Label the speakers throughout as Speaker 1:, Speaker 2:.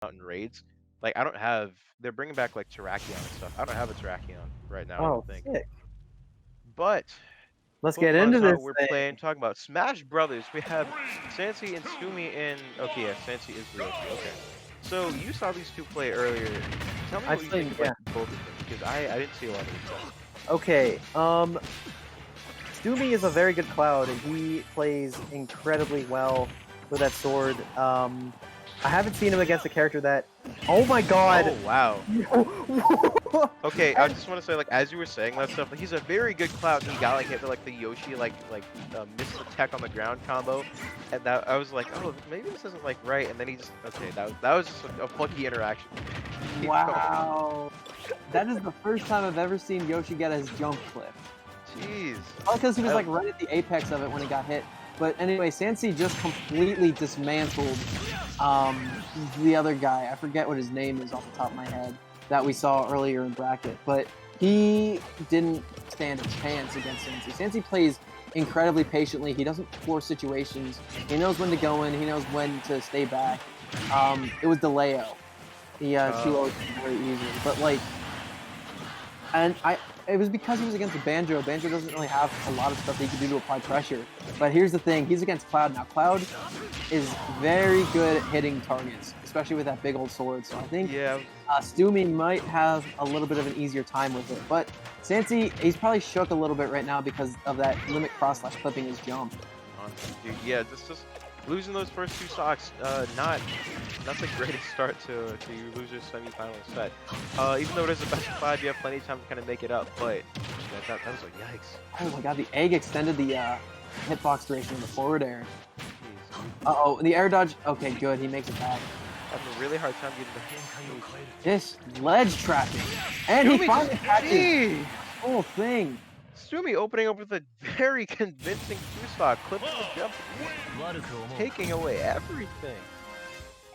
Speaker 1: out in raids. Like I don't have. They're bringing back like Terrakion and stuff. I don't have a Terrakion right now. I don't
Speaker 2: Oh,
Speaker 1: think.
Speaker 2: sick.
Speaker 1: But
Speaker 2: Let's get
Speaker 1: Pokemon
Speaker 2: into
Speaker 1: is not
Speaker 2: this
Speaker 1: what we're
Speaker 2: thing.
Speaker 1: playing. Talking about Smash Brothers. We have Sansi and Stoomy in. Okay, yeah, Sansi is the Yoshi. Okay. So you saw these two play earlier. Tell me
Speaker 2: I've
Speaker 1: what you think
Speaker 2: seen,
Speaker 1: of
Speaker 2: yeah.
Speaker 1: like both of them because I didn't see a lot of these stuff.
Speaker 2: Okay, Stoomy is a very good Cloud, and he plays incredibly well with that sword. I haven't seen him against a character that. Oh my God!
Speaker 1: Oh wow. Okay, I just want to say, like, as you were saying that stuff, like, he's a very good Cloud. He got like hit with like the Yoshi, missed the tech on the ground combo, and that I was like, oh, maybe this isn't like right. And then he just okay, that was just a funky interaction. Keep going.
Speaker 3: Wow. That is the first time I've ever seen Yoshi get his jump clipped.
Speaker 1: Jeez.
Speaker 3: All because he was
Speaker 1: I,
Speaker 3: like right at the apex of it when he got hit. But anyway, Sansi just completely dismantled the other guy. I forget what his name is off the top of my head that we saw earlier in bracket. But he didn't stand a chance against Sansi. Sansi plays incredibly patiently. He doesn't force situations. He knows when to go in. He knows when to stay back. It was Deleo. He 2-0'd very easily. But like, it was because he was against the Banjo. Banjo doesn't really have a lot of stuff that he can do to apply pressure. But here's the thing, he's against Cloud now. Cloud is very good at hitting targets, especially with that big old sword. So I think
Speaker 1: yeah.
Speaker 3: Stoomy might have a little bit of an easier time with it. But Sansi, he's probably shook a little bit right now because of that limit cross slash clipping his jump.
Speaker 1: Dude, yeah, just losing those first two stocks, not the greatest start to your loser's semifinal set. Even though it is a best of 5, you have plenty of time to kind of make it up. But that was like yikes.
Speaker 3: Oh my God, the egg extended the hitbox duration in the forward air.
Speaker 1: Jeez.
Speaker 3: Uh-oh, the air dodge. Okay, good, he makes it back.
Speaker 1: Having a really hard time getting the hang.
Speaker 3: This ledge trapping. And he finally catches the whole thing.
Speaker 1: Stoomy opening up with a very convincing two-stock, clipping the jump, taking away everything.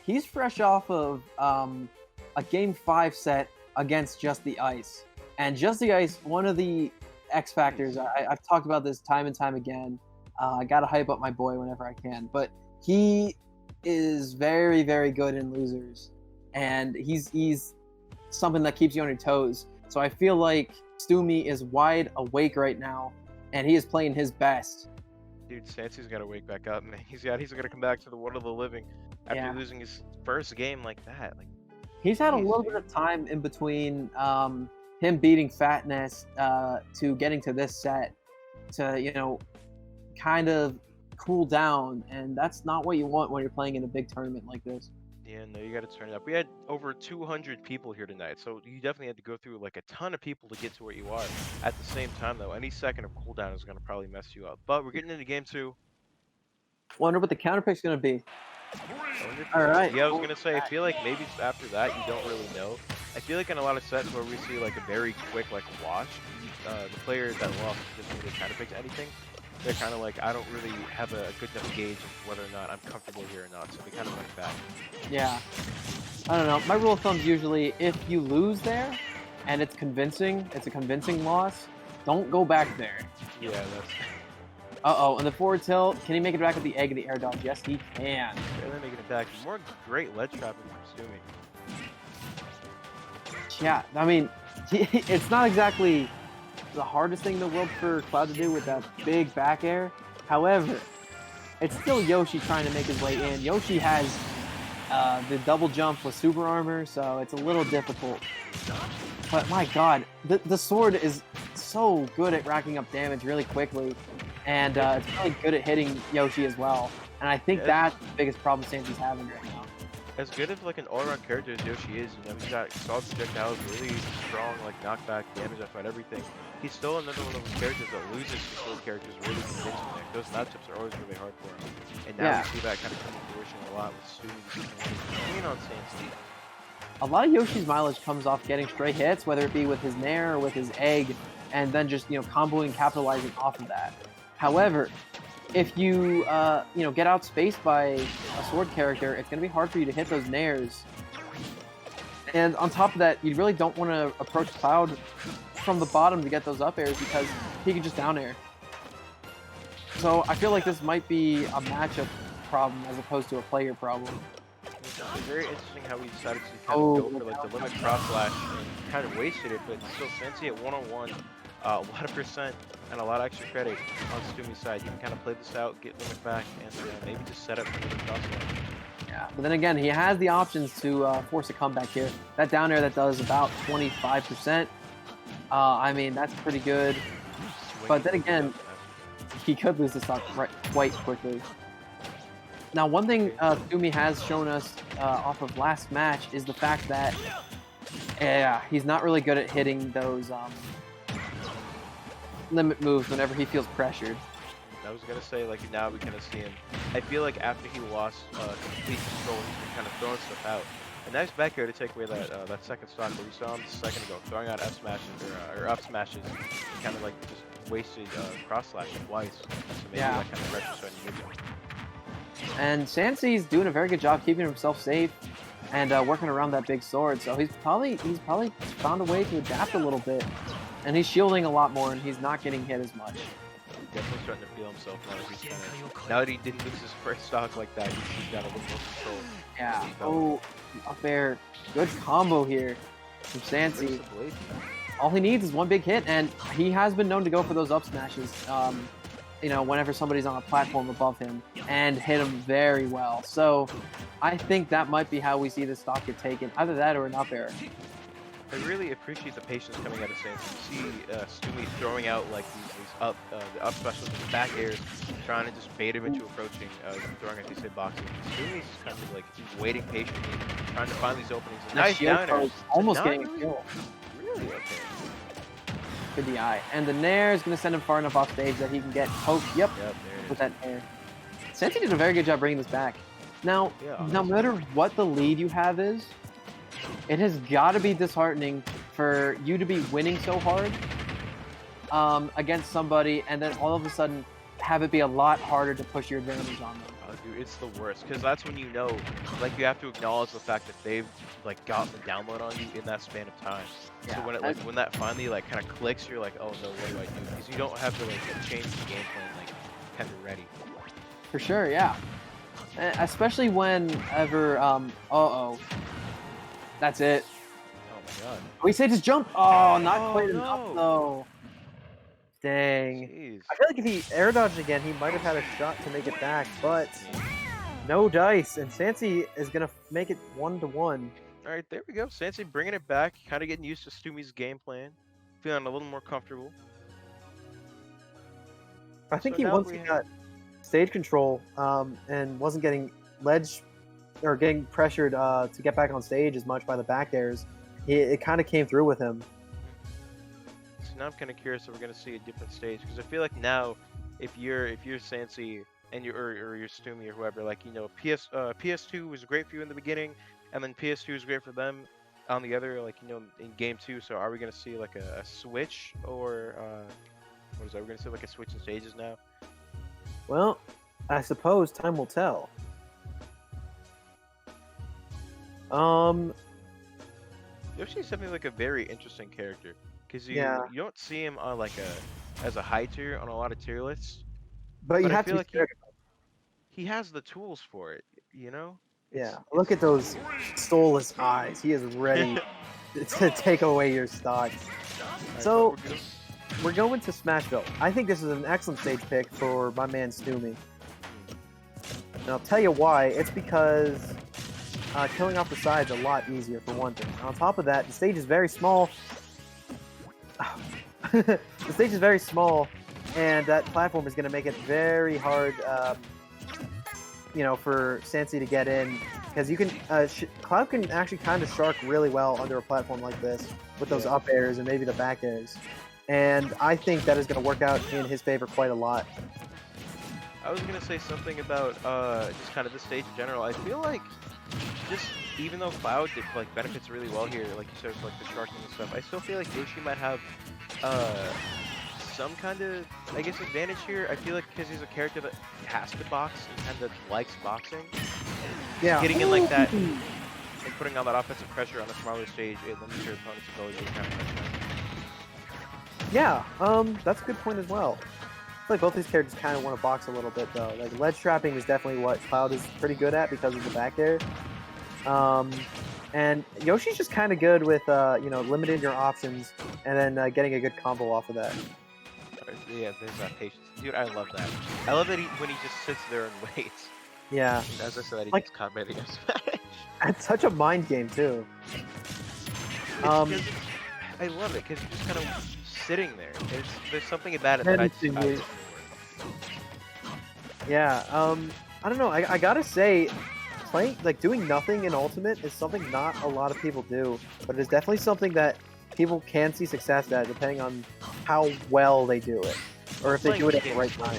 Speaker 3: He's fresh off of a Game 5 set against Just the Ice. And Just the Ice, one of the X factors, I've talked about this time and time again. I gotta hype up my boy whenever I can. But he is very, very good in losers. And he's something that keeps you on your toes. So I feel like Stoomy is wide awake right now, and he is playing his best.
Speaker 1: Dude, Sansi's got to wake back up, man. He's got to come back to the world of the living after losing his first game like that. Like,
Speaker 3: he's had a little bit of time in between him beating Fatness to getting to this set to kind of cool down, and that's not what you want when you're playing in a big tournament like this.
Speaker 1: Yeah, no, you got to turn it up. We had over 200 people here tonight, so you definitely had to go through like a ton of people to get to where you are. At the same time, though, any second of cooldown is going to probably mess you up. But we're getting into game 2.
Speaker 3: Wonder what the counter pick's going to be. All right.
Speaker 1: Yeah, I was going to say, I feel like maybe after that, you don't really know. I feel like in a lot of sets where we see like a very quick like wash, the player that lost doesn't really counter pick anything. They're kind of like, I don't really have a good enough gauge of whether or not I'm comfortable here or not, so they kind of went back.
Speaker 3: Yeah. I don't know. My rule of thumb is usually if you lose there and it's a convincing loss, don't go back there.
Speaker 1: Yeah, that's...
Speaker 3: Uh-oh, and the forward tilt, can he make it back with the egg and the air dodge? Yes, he can.
Speaker 1: Barely making it back. More great ledge trapping from Stoomy.
Speaker 3: Yeah, I mean, it's not exactly the hardest thing in the world for Cloud to do with that big back air. However, it's still Yoshi trying to make his way in. Yoshi has the double jump with super armor, so it's a little difficult. But my God, the sword is so good at racking up damage really quickly, and it's really good at hitting Yoshi as well. And I think that's the biggest problem Sansi's having right now.
Speaker 1: As good of like an all-around character as Yoshi is, he's got solid projectiles, really strong like knockback, damage off about everything. He's still another one of those characters that loses to sword characters really convincingly. Those matchups are always really hard for him. And now we see that kind of come to fruition a lot with Stoomy on Sansi.
Speaker 3: A lot of Yoshi's mileage comes off getting stray hits, whether it be with his Nair or with his egg, and then just comboing and capitalizing off of that. However, if you get outspaced by a sword character, it's going to be hard for you to hit those Nairs. And on top of that, you really don't want to approach Cloud from the bottom to get those up airs because he can just down air. So I feel like this might be a matchup problem as opposed to a player problem.
Speaker 1: It's very interesting how we decided to kind of go for like the limit cross slash and kind of wasted it, but still Sansi at 1-on-1, a lot of percent and a lot of extra credit on Stoomy's side. You can kind of play this out, get limit back, and maybe just set up for the cross slash.
Speaker 3: Yeah, but then again, he has the options to force a comeback here. That down air that does about 25%. I mean, that's pretty good. But then again, he could lose the stock quite quickly. Now, one thing Stoomy has shown us off of last match is the fact that he's not really good at hitting those limit moves whenever he feels pressured.
Speaker 1: I was gonna say, like, now we kind of see him. I feel like after he lost complete control, he's been kind of throwing stuff out. A nice back air to take away that that second stock, but we saw him just a second ago throwing out F smashes or up smashes, and kind of like just wasted cross slash twice. So maybe that kind of pressure starting to get him.
Speaker 3: And Sansi's doing a very good job keeping himself safe and working around that big sword. So he's probably found a way to adapt a little bit, and he's shielding a lot more, and he's not getting hit as much.
Speaker 1: Definitely starting to feel himself now that he's now that he didn't lose his first stock like that. He's got a little more control.
Speaker 3: Yeah. Oh, up there, good combo here from Sansi. All he needs is one big hit, and he has been known to go for those up smashes. You know, whenever somebody's on a platform above him, and hit him very well. So I think that might be how we see this stock get taken. Either that or an up air.
Speaker 1: I really appreciate the patience coming out of Sansi. You see Stoomy throwing out like these the up specials and the back airs, trying to just bait him into approaching, throwing out these hitboxes. Stoomy's just kind of like waiting patiently, trying to find these openings. Nice down air.
Speaker 3: Almost getting a kill.
Speaker 1: Really? Okay.
Speaker 3: For the eye. And the Nair is going to send him far enough off stage that he can get poked. Yep, with that Nair. Sansi did a very good job bringing this back. Now, no matter what the lead you have is, it has got to be disheartening for you to be winning so hard against somebody, and then all of a sudden have it be a lot harder to push your advantage on them.
Speaker 1: Dude, it's the worst, because that's when you know, like, you have to acknowledge the fact that they've like gotten the download on you in that span of time. So when it when that finally like kind of clicks, you're like, oh no, what do I do? Because you don't have to like change the game plan like kind of ready.
Speaker 3: For sure, yeah. Especially whenever that's it.
Speaker 1: Oh my god.
Speaker 3: We say just jump. Oh, not quite enough though. Dang.
Speaker 1: Jeez.
Speaker 2: I feel like if he air dodged again, he might have had a shot to make it back, but no dice, and Sansi is gonna make it 1-1.
Speaker 1: All right, there we go. Sansi bringing it back, kind of getting used to Stoomy's game plan, feeling a little more comfortable.
Speaker 2: I think once he got stage control and wasn't getting ledge or getting pressured to get back on stage as much by the back airs, it kind of came through with him.
Speaker 1: So now I'm kind of curious if we're gonna see a different stage, because I feel like now, if you're Sansi and you're Stoomy or whoever, like, you know, PS2 was great for you in the beginning, and then PS2 was great for them on the other, like, you know, in game 2. So are we gonna see like a switch, or what is that? We're gonna see like a switch in stages now.
Speaker 2: Well, I suppose time will tell.
Speaker 1: Yoshi's something like a very interesting character, because you don't see him on like as a high tier on a lot of tier lists.
Speaker 2: But you
Speaker 1: I
Speaker 2: have
Speaker 1: feel
Speaker 2: to
Speaker 1: like he has the tools for it, you know?
Speaker 2: Yeah, look at those soulless eyes. He is ready to take away your stocks. So, we're going to Smashville. I think this is an excellent stage pick for my man Stoomy. And I'll tell you why. It's because killing off the side's a lot easier, for one thing. On top of that, the stage is very small. The stage is very small, and that platform is going to make it very hard, you know, for Sansi to get in. Because you can, Cloud can actually kind of shark really well under a platform like this, with those up airs and maybe the back airs. And I think that is going to work out in his favor quite a lot.
Speaker 1: I was going to say something about just kind of this stage in general. I feel like just, even though Cloud like benefits really well here, like you said, with, like the sharking and stuff, I still feel like Yoshi might have some kind of, I guess, advantage here. I feel like because he's a character that has to box and kind of likes boxing.
Speaker 2: Yeah.
Speaker 1: Getting in like that and putting on that offensive pressure on a smaller stage, it limits your opponent's ability to counter pressure.
Speaker 2: Yeah, that's a good point as well. I feel like both these characters kind of want to box a little bit, though. Like, ledge trapping is definitely what Cloud is pretty good at because of the back air. And Yoshi's just kind of good with, you know, limiting your options and then getting a good combo off of that.
Speaker 1: Yeah, there's that patience. Dude, I love that. I love that when he just sits there and waits.
Speaker 2: Yeah.
Speaker 1: And as I said, he
Speaker 2: Like-
Speaker 1: gets caught by the F smash.
Speaker 2: It's such a mind game, too.
Speaker 1: I love it because you're just kind of sitting there. There's something about it that I just
Speaker 2: Menacingly. Yeah, I don't know. I gotta say, doing nothing in Ultimate is something not a lot of people do, but it's definitely something that people can see success at depending on how well they do it, or if they do it at the right time.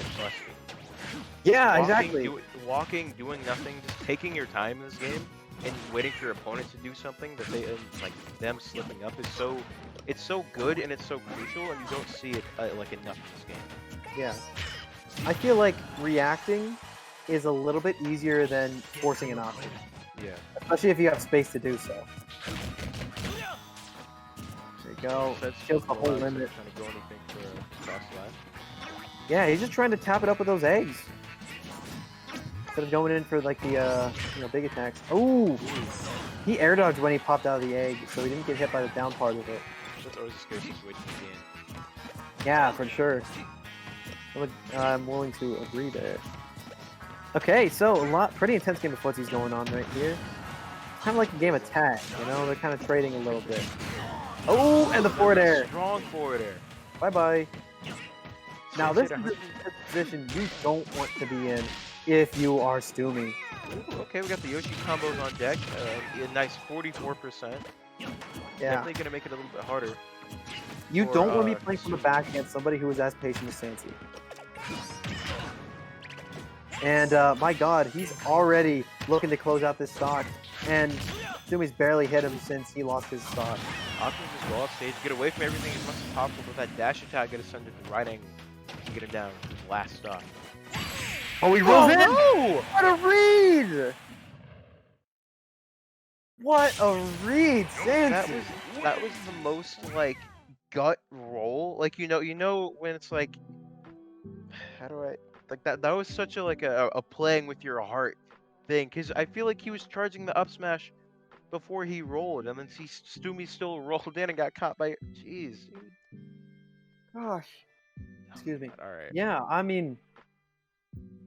Speaker 2: Yeah, exactly.
Speaker 1: Walking, doing nothing, just taking your time in this game, and waiting for your opponent to do something that they like them slipping up is it's so good and it's so crucial, and you don't see it like enough in this game.
Speaker 2: Yeah, I feel like reacting is a little bit easier than forcing an option,
Speaker 1: Yeah.
Speaker 2: especially if you have space to do so. There you go. Kills the whole limit.
Speaker 1: Trying to go anything for cross slash.
Speaker 2: Yeah, he's just trying to tap it up with those eggs. Instead of going in for like the you know, big attacks. Oh, he air dodged when he popped out of the egg, so he didn't get hit by the down part of it.
Speaker 1: That's always a scary situation in the game.
Speaker 2: Yeah, for sure. I'm willing to agree there. Okay, so pretty intense game of footsie's going on right here. Kind of like a game of tag, you know? They're kind of trading a little bit. Oh, and the forward air.
Speaker 1: Strong forward air.
Speaker 2: Bye-bye. Now, this is the position you don't want to be in if you are Stoomy.
Speaker 1: Ooh, okay, we got the Yoshi combos on deck. A nice 44%.
Speaker 2: Yeah.
Speaker 1: Definitely gonna make it a little bit harder.
Speaker 2: You
Speaker 1: for,
Speaker 2: don't want to be playing from the back against somebody who is as patient as Sansi. And my god, he's already looking to close out this stock. And Stoomy's barely hit him since he lost his stock.
Speaker 1: Options just go off stage, get away from everything as much as possible with that dash attack, get a send at the right angle, and get him down with his last stock.
Speaker 2: Oh, he rolls in!
Speaker 1: No!
Speaker 2: What a read! What a read, Sansi!
Speaker 1: That was the most like gut roll. Like you know when it's like, how do I like that? That was such a playing with your heart thing, because I feel like he was charging the up smash before he rolled, and then Stoomy still rolled in and got caught by. Jeez.
Speaker 2: Gosh. Excuse me.
Speaker 1: All right.
Speaker 2: Yeah, I mean,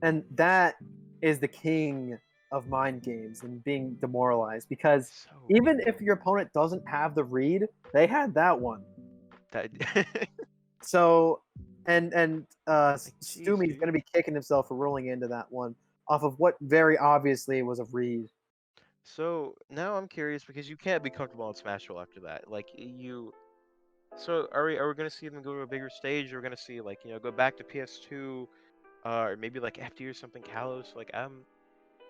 Speaker 2: and that is the king of mind games and being demoralized, because even if your opponent doesn't have the read, they had that one. So, and Stoomy's going to be kicking himself for rolling into that one off of what very obviously was a read.
Speaker 1: So now I'm curious, because you can't be comfortable on Smash Roll after that. Like you. So are we gonna see them go to a bigger stage? Or we're gonna see like go back to PS2, or maybe like FD or something Kalos? Like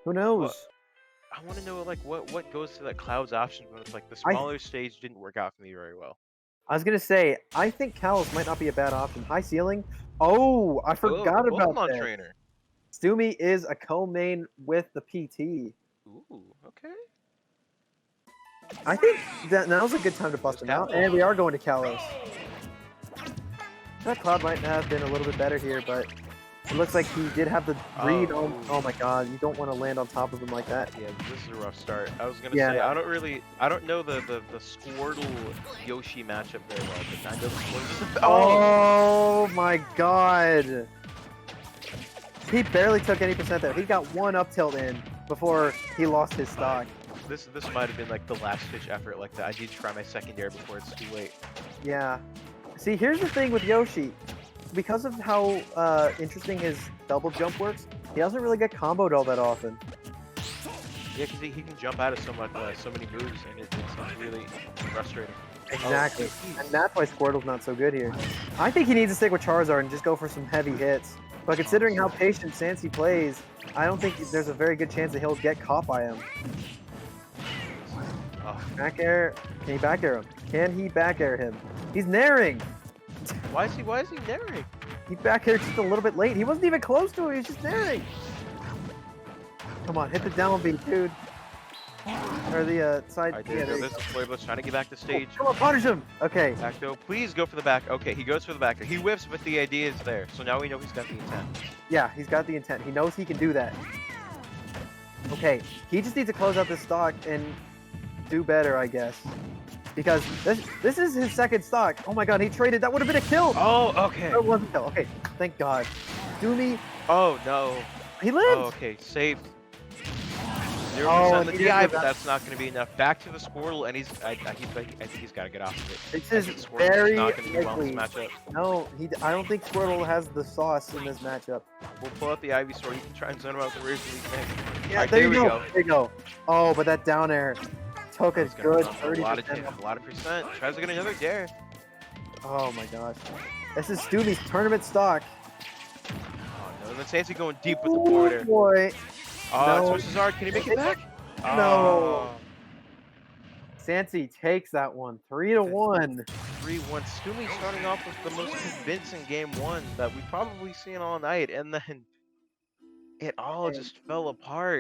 Speaker 2: Who knows?
Speaker 1: I want to know like what goes to that Cloud's option when it's like the smaller stage didn't work out for me very well.
Speaker 2: I was gonna say, I think Kalos might not be a bad option. High ceiling. Oh, I forgot about
Speaker 1: Pokemon
Speaker 2: that.
Speaker 1: Trainer.
Speaker 2: Stoomy is a co-main with the PT.
Speaker 1: Ooh, okay.
Speaker 2: I think that now's a good time to bust him out, and we are going to Kalos. That Cloud might have been a little bit better here, but it looks like he did have the read on. Oh my god, you don't want to land on top of him like that.
Speaker 1: Yeah, this is a rough start. I was gonna say I don't know the Squirtle Yoshi matchup very well, but kind of.
Speaker 2: Oh my god. He barely took any percent there. He got one up tilt in before he lost his stock.
Speaker 1: This might have been like the last ditch effort. Like I need to try my secondary before it's too late.
Speaker 2: Yeah. See, here's the thing with Yoshi. Because of how interesting his double jump works, he doesn't really get comboed all that often.
Speaker 1: Yeah, because he can jump out of so many moves, and it's really frustrating.
Speaker 2: Exactly. And that's why Squirtle's not so good here. I think he needs to stick with Charizard and just go for some heavy hits. But considering how patient Sansi plays, I don't think there's a very good chance that he'll get caught by him. Back air. Can he back air him? Can he back air him? He's naring.
Speaker 1: Why is he naring?
Speaker 2: He back aired just a little bit late. He wasn't even close to him. He was just naring. Come on, hit the down beat, dude. Or the side.
Speaker 1: Alright, there's the Flavorless trying to get back to stage.
Speaker 2: Oh, come on, punish him. Okay.
Speaker 1: Back though. Please go for the back. Okay, he goes for the back. He whiffs, but the idea is there. So now we know he's got the intent.
Speaker 2: Yeah, he's got the intent. He knows he can do that. Okay, he just needs to close out this stock and do better, I guess. Because this is his second stock. Oh my god, he traded. That would have been a kill.
Speaker 1: Oh, okay.
Speaker 2: That wasn't a kill. Okay, thank God. Stoomy,
Speaker 1: Oh, no.
Speaker 2: he lived.
Speaker 1: Oh, okay. Saved. 0%
Speaker 2: Oh,
Speaker 1: the
Speaker 2: he
Speaker 1: DI,
Speaker 2: did
Speaker 1: but
Speaker 2: that.
Speaker 1: that's not going to be enough. Back to the Squirtle, and I think he's got to get off of it.
Speaker 2: This
Speaker 1: I
Speaker 2: is
Speaker 1: think Squirtle's
Speaker 2: very
Speaker 1: not going to do well in
Speaker 2: likely.
Speaker 1: this matchup.
Speaker 2: No, I don't think Squirtle has the sauce in this matchup.
Speaker 1: We'll pull out the Ivysaur. You can try and zone him out the rear if we can.
Speaker 2: Yeah,
Speaker 1: Alright,
Speaker 2: there you
Speaker 1: we
Speaker 2: go. There you go. Oh, but that down air took a
Speaker 1: He's gonna
Speaker 2: good
Speaker 1: run a
Speaker 2: 30%.
Speaker 1: lot of percent. Tries to get another dare.
Speaker 2: Oh my gosh. This is Stoomy's tournament stock.
Speaker 1: Oh no, and then Sansi going deep with the forwarder.
Speaker 2: Boy.
Speaker 1: Oh,
Speaker 2: No.
Speaker 1: it's Cesar. Can he make it back?
Speaker 2: No. Sansi takes that one. 3-1.
Speaker 1: 3-1. Stoomy starting off with the most convincing game one that we've probably seen all night, and then it all just fell apart.